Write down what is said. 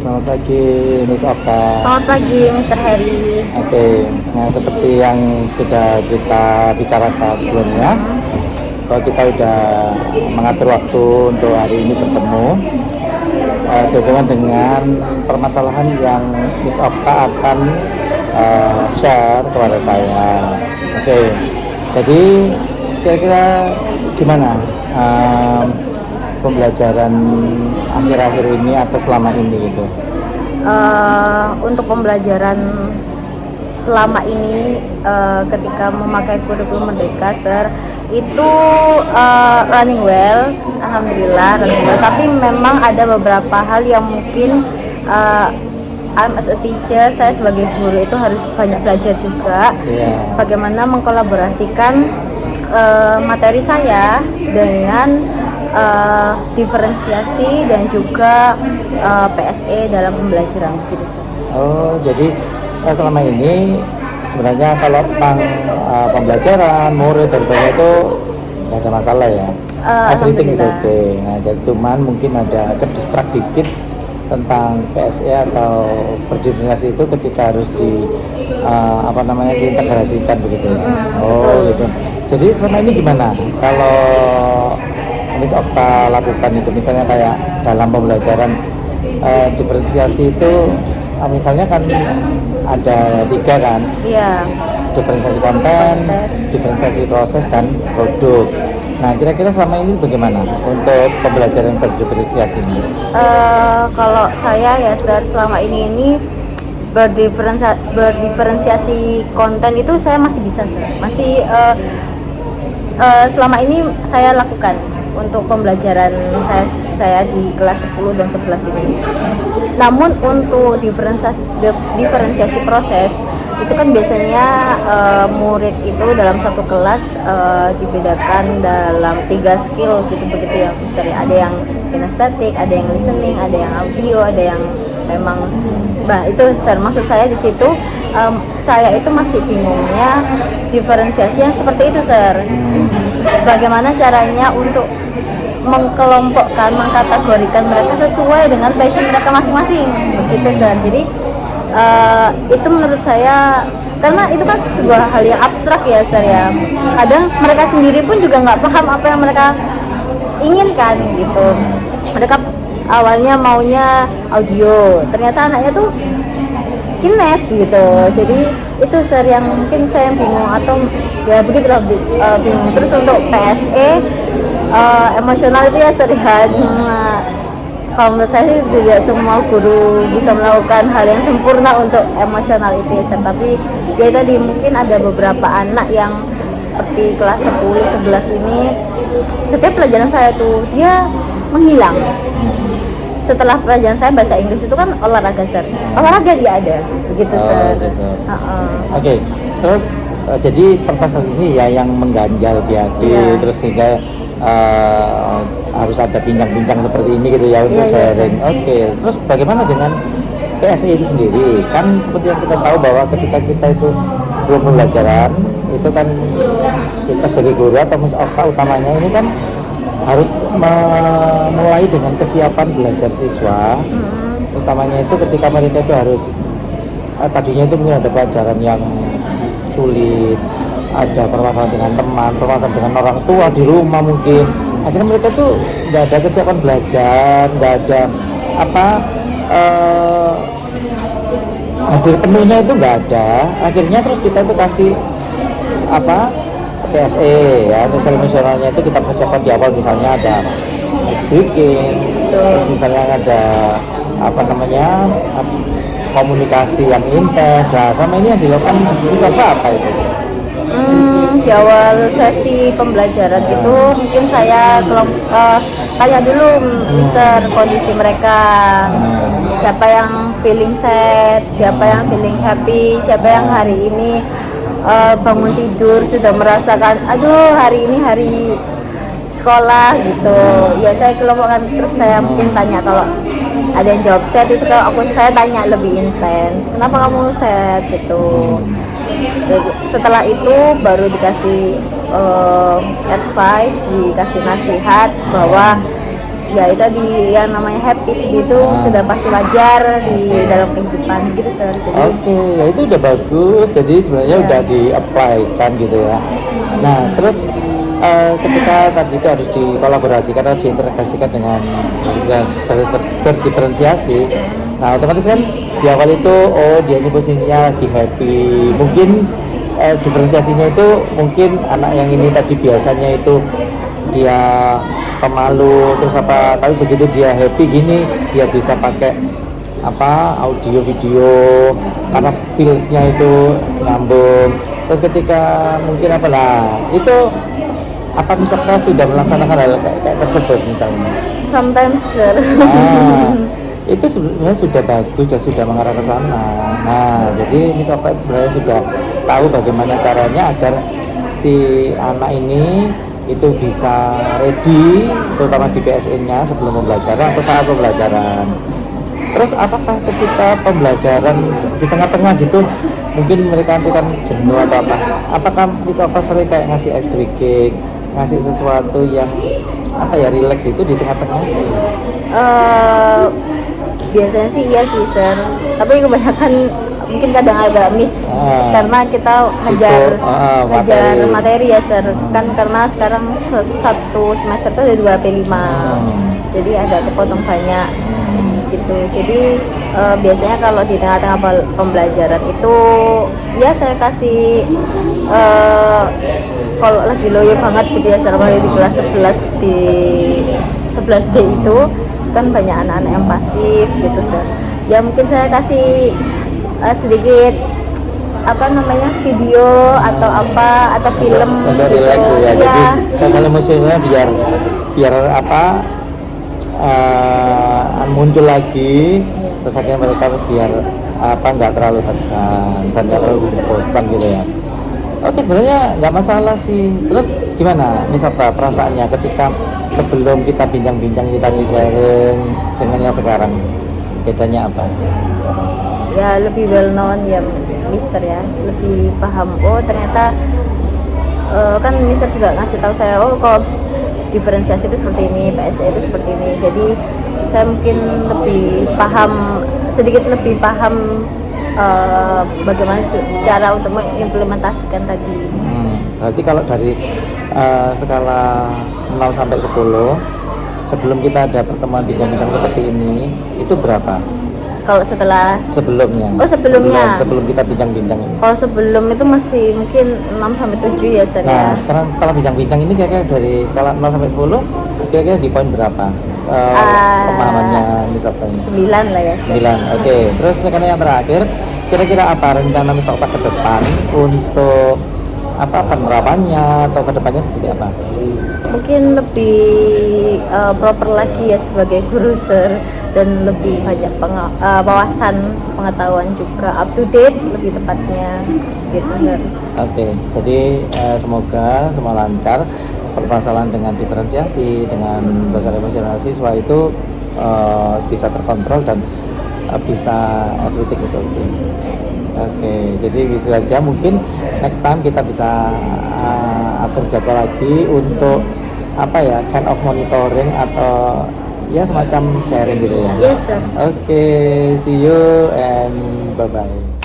Selamat pagi, Miss Okta. Selamat pagi, Mr. Harry. Oke, nah seperti yang sudah kita bicarakan sebelumnya, bahwa kita sudah mengatur waktu untuk hari ini bertemu sehubungan dengan permasalahan yang Miss Okta akan share kepada saya. Oke, jadi kira-kira gimana pembelajaran akhir-akhir ini atau selama ini gitu? Untuk pembelajaran selama ini ketika memakai kurikulum Merdeka, Sir, itu running well, alhamdulillah running well. Tapi memang ada beberapa hal yang mungkin I'm as a teacher, saya sebagai guru itu harus banyak belajar juga. Bagaimana mengkolaborasikan materi saya dengan diferensiasi dan juga PSE dalam pembelajaran gitu, Sir. Oh, jadi selama ini sebenarnya kalau tentang pembelajaran, murid dan sebagainya itu nggak ada masalah ya. Everything is okay. Nah, jadi cuman mungkin ada ke-distract dikit tentang PSE atau berdifferensiasi itu ketika harus diintegrasikan begitu ya. Oh, gitu. Jadi selama ini gimana? Kalau Miss Okta lakukan itu, misalnya kayak dalam pembelajaran diferensiasi itu, misalnya kan ada 3 kan? Iya. Diferensiasi konten, diferensiasi proses, dan produk. Nah, kira-kira selama ini bagaimana untuk pembelajaran berdiferensiasi ini? Kalau saya ya, Sir, selama ini berdiferensiasi konten itu saya masih bisa, Sir. Masih selama ini saya lakukan untuk pembelajaran saya di kelas 10 dan 11 ini. Namun untuk diferensiasi proses itu kan biasanya murid itu dalam satu kelas dibedakan dalam 3 skill gitu-begitu ya. Misalnya ada yang kinestetik, ada yang listening, ada yang audio, ada yang memang itu, Sir, maksud saya di situ saya itu masih bingungnya diferensiasi yang seperti itu, Sir. Bagaimana caranya untuk mengkelompokkan, mengkategorikan mereka sesuai dengan passion mereka masing-masing, begitu, Sir. Jadi itu menurut saya, karena itu kan sebuah hal yang abstrak ya, Sir ya. Kadang mereka sendiri pun juga nggak paham apa yang mereka inginkan gitu. Mereka awalnya maunya audio, ternyata anaknya tuh kines gitu. Jadi itu, Sir, yang mungkin saya bingung, atau ya begitulah bingung. Terus untuk PSE emosional itu ya, Sir, kalau menurut saya sih tidak semua guru bisa melakukan hal yang sempurna untuk emosional itu ya, Sir. Tapi ya tadi mungkin ada beberapa anak yang seperti kelas 10, 11 ini, setiap pelajaran saya tuh dia menghilang. Setelah pelajaran saya bahasa Inggris itu kan olahraga, Sir. Olahraga dia ada, begitu, Sir. Gitu. Oke. Terus jadi permasalahan ini ya yang mengganjal di hati, terus sehingga harus ada bincang-bincang seperti ini gitu ya untuk sharing. Oke. Terus bagaimana dengan PSE itu sendiri? Kan seperti yang kita tahu bahwa ketika kita itu sebelum pembelajaran itu kan kita sebagai guru atau Miss Okta utamanya ini kan harus memulai dengan kesiapan belajar siswa. Utamanya itu ketika mereka itu harus tadinya itu mungkin ada pelajaran yang sulit, ada permasalahan dengan teman, permasalahan dengan orang tua di rumah mungkin. Akhirnya mereka tuh nggak ada kesiapan belajar, nggak ada hadir penuhnya itu nggak ada. Akhirnya terus kita itu kasih PSE ya, sosial emosionalnya itu kita persiapkan di awal, misalnya ada speaking, terus misalnya ada komunikasi yang intens. Nah, sama ini yang dilakukan bisa apa itu? Di awal sesi pembelajaran itu mungkin saya tanya dulu, Mister, kondisi mereka, siapa yang feeling sad, siapa yang feeling happy, siapa yang hari ini bangun tidur sudah merasakan aduh hari ini hari sekolah gitu ya. Saya kelompokkan, terus saya mungkin tanya, kalau ada yang jawab sad itu, kalau saya tanya lebih intens, kenapa kamu sad gitu. Setelah itu baru dikasih advice, dikasih nasihat bahwa ya itu tadi yang namanya happy sih itu sudah pasti wajar di dalam kehidupan gitu sir. Jadi Oke, ya itu udah bagus. Jadi sebenarnya udah di-apply-kan gitu ya. Nah, terus ketika tadi itu harus dikolaborasikan atau diintegrasikan dengan berdiferensiasi. Nah, otomatis kan di awal itu dia ini posisinya lagi happy. Mungkin diferensiasinya itu mungkin anak yang ini tadi biasanya itu dia pemalu terus apa, tapi begitu dia happy gini dia bisa pakai apa audio video karena feelsnya itu nyambung. Terus ketika mungkin apalah itu apa misalnya sudah melaksanakan hal kayak tersebut misalnya sometimes sir. Itu sebenarnya sudah bagus dan sudah mengarah ke sana. Nah, jadi Miss Okta itu sebenarnya sudah tahu bagaimana caranya agar si anak ini itu bisa ready, terutama di PSN-nya sebelum pembelajaran atau saat pembelajaran. Terus apakah ketika pembelajaran di tengah-tengah gitu, mungkin mereka itu kan jenuh atau apa? Apakah Miss Okta sering kayak ngasih ice breaking, ngasih sesuatu yang apa ya relax itu di tengah-tengah? Biasanya sih iya sih sir, tapi kebanyakan mungkin kadang agak miss karena kita ngajar materi ya sir. Kan karena sekarang satu semester itu ada 2 P5, jadi agak kepotong banyak gitu. Jadi biasanya kalau di tengah-tengah pembelajaran itu ya saya kasih kalau lagi loyo banget gitu ya sir, di kelas 11 di 11D itu kan banyak anak-anak yang pasif gitu sir. Ya mungkin saya kasih sedikit apa namanya video atau apa atau film untuk gitu. relax ya. Jadi sosial emosinya biar apa muncul lagi, terus akhirnya mereka biar apa nggak terlalu tegang dan nggak terlalu bosan gitu ya. Oke, sebenarnya nggak masalah sih. Terus gimana misalnya perasaannya ketika sebelum kita bincang-bincang kita di sharing dengan yang sekarang, bedanya apa? Ya lebih well known ya Mister ya, lebih paham. Oh ternyata kan Mister juga ngasih tahu saya, oh kalau diferensiasi itu seperti ini, PSE itu seperti ini. Jadi saya mungkin lebih paham, sedikit lebih paham bagaimana cara untuk mengimplementasikan tadi. Berarti kalau dari skala 0 sampai 10 sebelum kita ada pertemuan bincang-bincang seperti ini itu berapa? Kalau setelah sebelumnya? Oh sebelumnya. Sebelum kita bincang-bincang ini. Kalau sebelum itu masih mungkin 6 sampai 7 ya Sir. Nah, sekarang setelah bincang-bincang ini kira-kira dari skala 0 sampai 10 kira-kira di poin berapa? Pemahamannya Miss Okta ini? 9 lah ya. 9. Oke. Terus sekarang yang terakhir, kira-kira apa rencana Miss Okta ke depan untuk apa penerapannya atau kedepannya seperti apa? Mungkin lebih proper lagi ya sebagai guru Sir, dan lebih banyak wawasan pengetahuan juga, up to date lebih tepatnya gitu Sir. Oke, jadi semoga semua lancar. Permasalahan dengan diferensiasi, dengan sosial emosional siswa itu bisa terkontrol dan bisa everything is okay. Oke, jadi gitu aja. Mungkin next time kita bisa atur jadwal lagi untuk apa ya, kind of monitoring atau ya semacam sharing gitu ya. Yes sir. Oke, see you and bye bye.